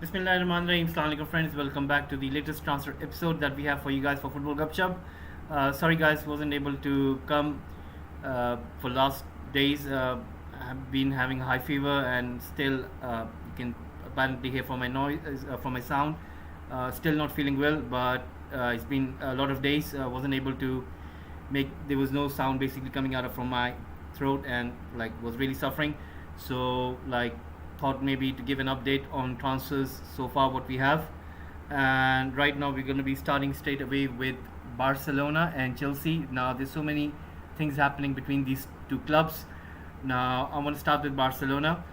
Bismillahirrahmanirrahim. Assalamu alaikum friends. Welcome back to the latest transfer episode that we have for you guys for Football Gupshup. Sorry guys, wasn't able to come for last days. Have been having a high fever and still you can apparently hear from my noise, from my sound. Still not feeling well, but it's been a lot of days. Wasn't able to make. There was no sound basically coming out of from my throat and like was really suffering. So like thought maybe to give an update on transfers so far what we have, and right now we're going to be starting straight away with Barcelona and Chelsea. Now there's so many things happening between these two clubs. Now I want to start with Barcelona.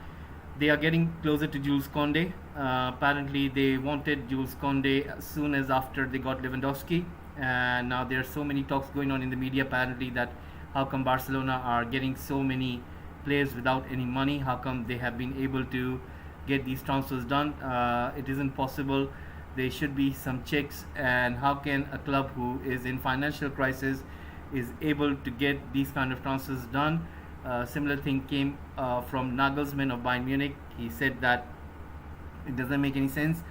They are getting closer to Jules Conde. Apparently they wanted Jules Conde as soon as after they got Lewandowski, and now there are so many talks going on in the media apparently that how come Barcelona are getting so many players without any money. How come they have been able to get these transfers done? It isn't possible. There should be some checks. And how can a club who is in financial crisis is able to get these kind of transfers done? Similar thing came from Nagelsmann of Bayern Munich. He said that it doesn't make any sense.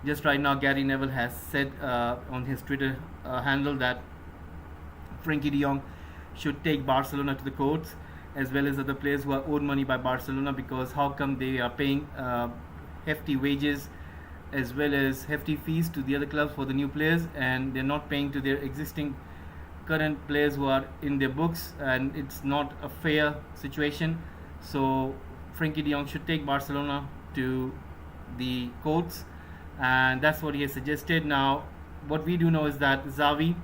Just right now, Gary Neville has said on his Twitter handle that Frankie de Jong should take Barcelona to the courts, as well as other players who are owed money by Barcelona, because how come they are paying hefty wages as well as hefty fees to the other clubs for the new players, and they're not paying to their existing current players who are in their books, and it's not a fair situation. So Frankie de Jong should take Barcelona to the courts, and that's what he has suggested. Now what we do know is that Xavi,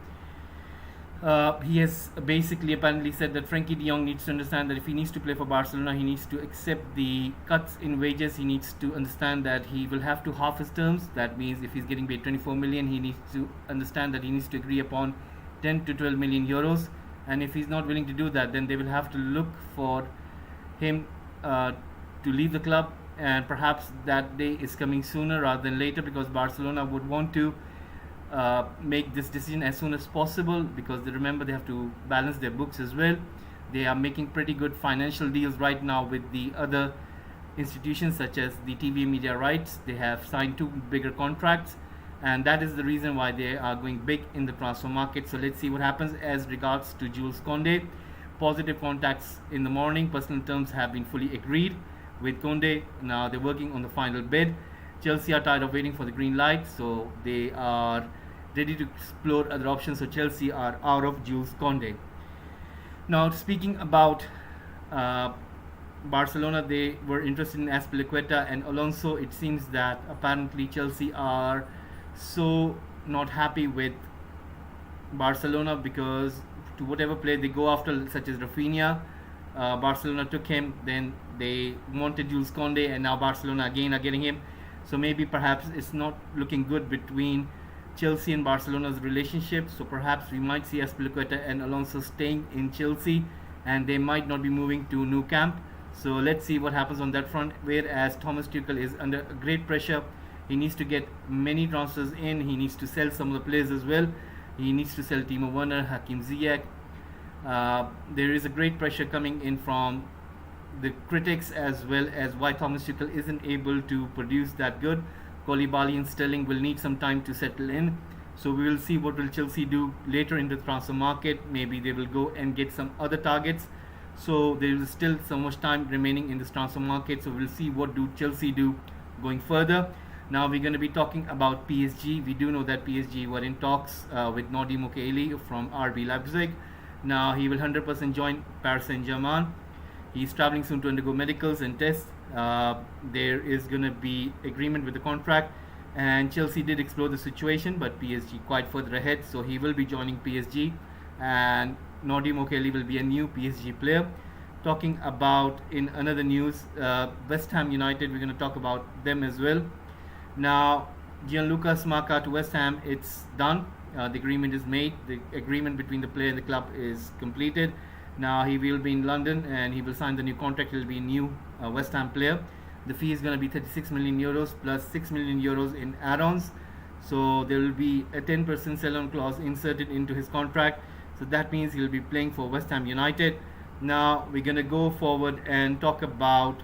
he has basically apparently said that Frankie de Jong needs to understand that if he needs to play for Barcelona, he needs to accept the cuts in wages. He needs to understand that he will have to half his terms. That means if he's getting paid 24 million, he needs to understand that he needs to agree upon 10 to 12 million euros. And if he's not willing to do that, then they will have to look for him to leave the club. And perhaps that day is coming sooner rather than later, because Barcelona would want to make this decision as soon as possible, because they remember they have to balance their books as well. They are making pretty good financial deals right now with the other institutions such as the TV media rights. They have signed two bigger contracts, and that is the reason why they are going big in the transfer market. So let's see what happens as regards to Jules Conde. Positive contacts in the morning. Personal terms have been fully agreed with Conde. Now they're working on the final bid. Chelsea are tired of waiting for the green light, so they are ready to explore other options. So Chelsea are out of Jules Conde. Now speaking about Barcelona, they were interested in Azpilicueta and Alonso. It seems that apparently Chelsea are so not happy with Barcelona, because to whatever player they go after, such as Rafinha, Barcelona took him, then they wanted Jules Conde, and now Barcelona again are getting him. So maybe perhaps it's not looking good between Chelsea and Barcelona's relationship. So perhaps we might see Azpilicueta and Alonso staying in Chelsea, and they might not be moving to Nou Camp. So let's see what happens on that front. Whereas Thomas Tuchel is under great pressure. He needs to get many transfers in. He needs to sell some of the players as well. He needs to sell Timo Werner, Hakim Ziyech. There is a great pressure coming in from the critics, as well as why Thomas Tuchel isn't able to produce that good. Koulibaly and Sterling will need some time to settle in. So we will see what will Chelsea do later in the transfer market. Maybe they will go and get some other targets. So there is still so much time remaining in this transfer market. So we'll see what do Chelsea do going further. Now we're going to be talking about PSG. We do know that PSG were in talks with Nordi Mukiele from RB Leipzig. Now he will 100% join Paris Saint-Germain. He's traveling soon to undergo medicals and tests. There is going to be agreement with the contract, and Chelsea did explore the situation, but PSG quite further ahead, so he will be joining PSG, and Nordi Mukiele will be a new PSG player. Talking about in another news, West Ham United, we're going to talk about them as well. Now Gianluca Smacca to West Ham, it's done. The agreement is made. The agreement between the player and the club is completed. Now he will be in London and he will sign the new contract. He will be a new West Ham player. The fee is going to be 36 million euros plus 6 million euros in add-ons. So there will be a 10% sell-on clause inserted into his contract. So that means he will be playing for West Ham United. Now we're going to go forward and talk about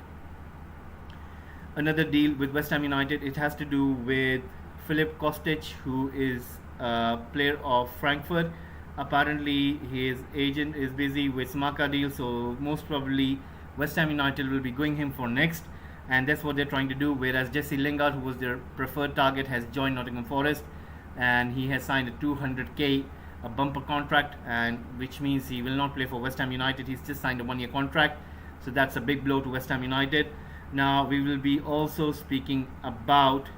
another deal with West Ham United. It has to do with Philip Kostic, who is a player of Frankfurt. Apparently, his agent is busy with Smaka deal, so most probably West Ham United will be going him for next, and that's what they're trying to do. Whereas Jesse Lingard, who was their preferred target, has joined Nottingham Forest, and he has signed a 200k a bumper contract, and which means he will not play for West Ham United. He's just signed a 1-year contract, so that's a big blow to West Ham United. Now we will be also speaking about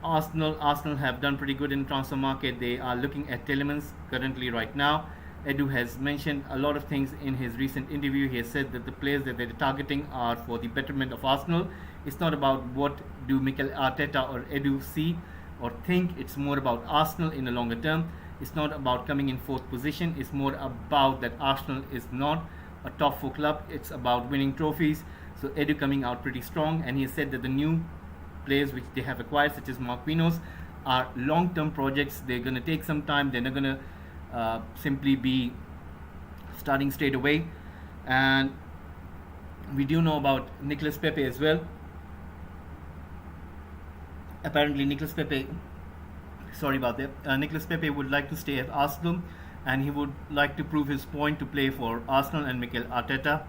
Arsenal. Arsenal have done pretty good in transfer market. They are looking at Tielemans currently right now. Edu has mentioned a lot of things in his recent interview. He has said that the players that they're targeting are for the betterment of Arsenal. It's not about what do Mikel Arteta or Edu see or think. It's more about Arsenal in the longer term. It's not about coming in fourth position. It's more about that Arsenal is not a top 4 club. It's about winning trophies. So Edu coming out pretty strong, and he has said that the new players which they have acquired, such as Marquinhos, are long-term projects. They're going to take some time. They're not going to simply be starting straight away. And we do know about Nicolas Pepe as well. Apparently, Nicolas Pepe would like to stay at Arsenal, and he would like to prove his point to play for Arsenal and Mikel Arteta,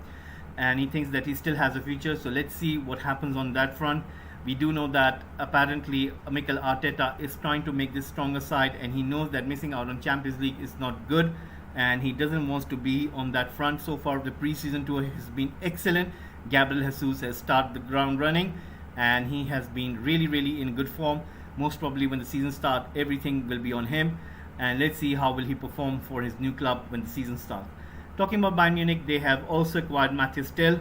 and he thinks that he still has a future. So let's see what happens on that front. We do know that apparently Mikel Arteta is trying to make this stronger side, and he knows that missing out on Champions League is not good, and he doesn't want to be on that front. So far, the pre-season tour has been excellent. Gabriel Jesus has started the ground running, and he has been really in good form. Most probably when the season starts, everything will be on him, and let's see how will he perform for his new club when the season starts. Talking about Bayern Munich, they have also acquired Matthias Tel.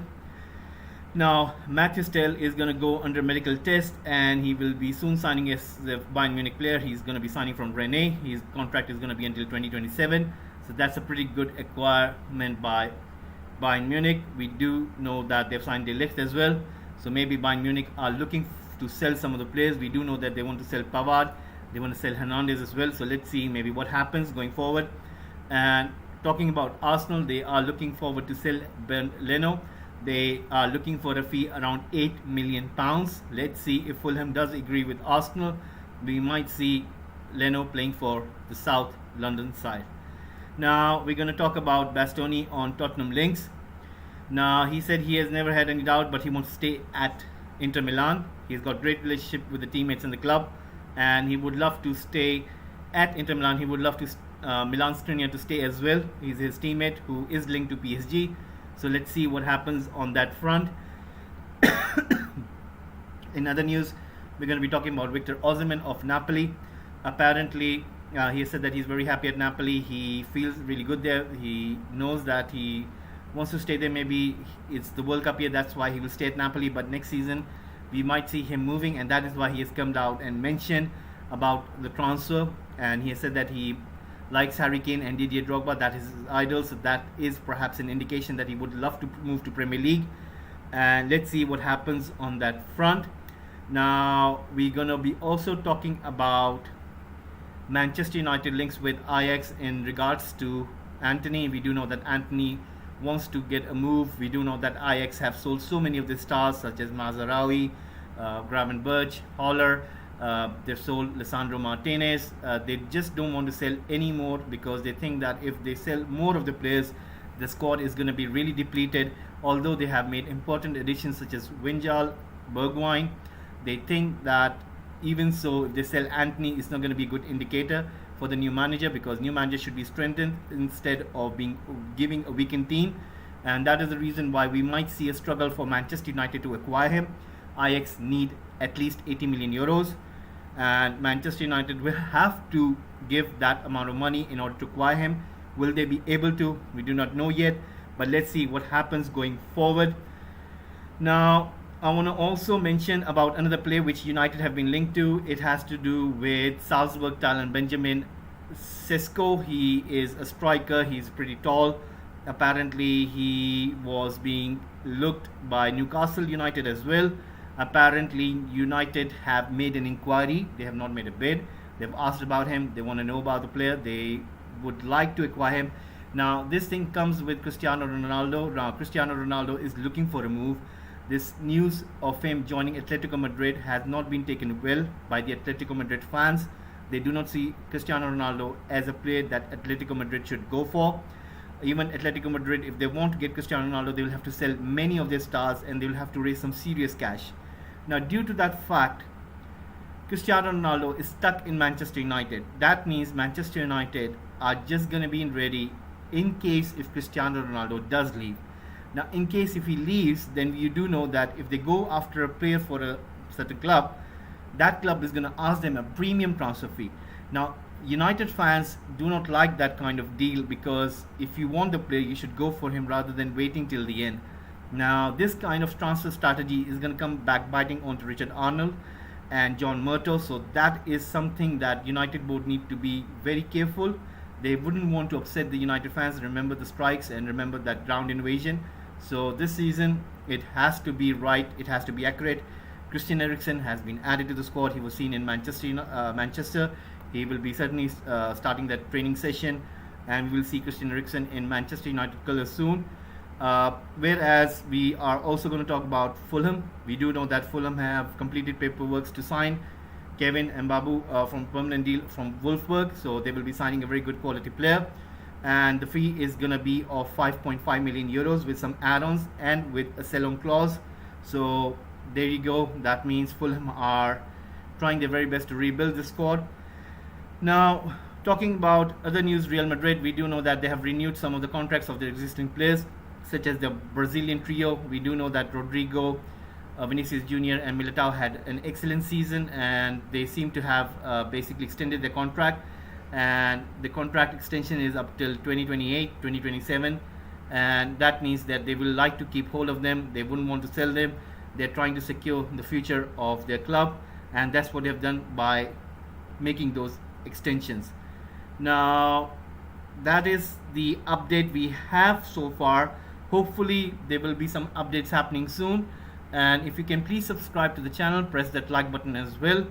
Now, Matthias Tel is going to go under medical test, and he will be soon signing as the Bayern Munich player. He's going to be signing from Rennes. His contract is going to be until 2027. So that's a pretty good acquirement by Bayern Munich. We do know that they've signed De Ligt as well. So maybe Bayern Munich are looking to sell some of the players. We do know that they want to sell Pavard. They want to sell Hernandez as well. So let's see maybe what happens going forward. And talking about Arsenal, they are looking forward to sell Ben Leno. They are looking for a fee around £8 million. Let's see if Fulham does agree with Arsenal. We might see Leno playing for the South London side. Now we're going to talk about Bastogne on Tottenham links. Now he said he has never had any doubt, but he wants to stay at Inter Milan. He's got great relationship with the teammates in the club, and he would love to stay at Inter Milan. He would love to Milan Skriniar to stay as well. He's his teammate who is linked to PSG. So let's see what happens on that front. In other news, we're going to be talking about Victor Osimhen of Napoli. Apparently, he said that he's very happy at Napoli. He feels really good there. He knows that he wants to stay there. Maybe it's the World Cup year, that's why he will stay at Napoli. But next season, we might see him moving, and that is why he has come out and mentioned about the transfer. And he has said that he likes Harry Kane and Didier Drogba. That is his idol, so that is perhaps an indication that he would love to move to Premier League. And let's see what happens on that front. Now we're gonna be also talking about Manchester United links with Ajax in regards to Anthony. We do know that Anthony wants to get a move. We do know that Ajax have sold so many of the stars such as Mazraoui, Gravenberch, Haller. They've sold Lisandro Martinez. They just don't want to sell any more because they think that if they sell more of the players, the squad is going to be really depleted. Although they have made important additions such as Winjal, Bergwijn, they think that even so, if they sell Anthony, it's not going to be a good indicator for the new manager, because new manager should be strengthened instead of giving a weakened team. And that is the reason why we might see a struggle for Manchester United to acquire him. Ajax need at least 80 million euros. And Manchester United will have to give that amount of money in order to acquire him. Will they be able to? We do not know yet, but let's see what happens going forward. Now, I want to also mention about another player which United have been linked to. It has to do with Salzburg talent Benjamin Cisco. He is a striker. He's pretty tall. Apparently, he was being looked by Newcastle United as well. Apparently, United have made an inquiry. They have not made a bid. They've asked about him. They want to know about the player. They would like to acquire him. Now, this thing comes with Cristiano Ronaldo. Now, Cristiano Ronaldo is looking for a move. this news of him joining Atletico Madrid has not been taken well by the Atletico Madrid fans. They do not see Cristiano Ronaldo as a player that Atletico Madrid should go for. Even Atletico Madrid, if they want to get Cristiano Ronaldo, they will have to sell many of their stars and they will have to raise some serious cash. Now, due to that fact, Cristiano Ronaldo is stuck in Manchester United. That means Manchester United are just going to be ready in case if Cristiano Ronaldo does leave. Now, in case if he leaves, then you do know that if they go after a player for a certain club, that club is going to ask them a premium transfer fee. Now, United fans do not like that kind of deal because if you want the player, you should go for him rather than waiting till the end. Now, this kind of transfer strategy is going to come back biting onto Richard Arnold and John Murtough. So that is something that United board need to be very careful. They wouldn't want to upset the United fans. Remember the strikes and remember that ground invasion. So this season, it has to be right. It has to be accurate. Christian Eriksen has been added to the squad. He was seen in Manchester. He will be certainly starting that training session, and we will see Christian Eriksen in Manchester United colours soon. Whereas we are also going to talk about Fulham. We do know that Fulham have completed paperwork to sign Kevin Mbabu from permanent deal from Wolfsburg. So they will be signing a very good quality player. And the fee is going to be of 5.5 million euros with some add-ons and with a sell-on clause. So there you go. That means Fulham are trying their very best to rebuild the squad. Now, talking about other news, Real Madrid, we do know that they have renewed some of the contracts of their existing players, such as the Brazilian trio. We do know that Rodrigo, Vinicius Jr. and Militao had an excellent season, and they seem to have basically extended their contract. And the contract extension is up till 2028, 2027, and that means that they will like to keep hold of them. They wouldn't want to sell them. They're trying to secure the future of their club, and that's what they've done by making those extensions. Now, that is the update we have so far. Hopefully there will be some updates happening soon, and if you can please subscribe to the channel, press that like button as well,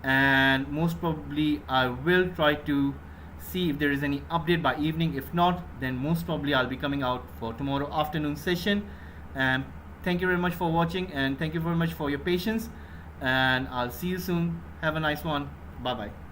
and most probably I will try to see if there is any update by evening. If not, then most probably I'll be coming out for tomorrow afternoon session. And thank you very much for watching, and thank you very much for your patience, and I'll see you soon. Have a nice one. Bye bye.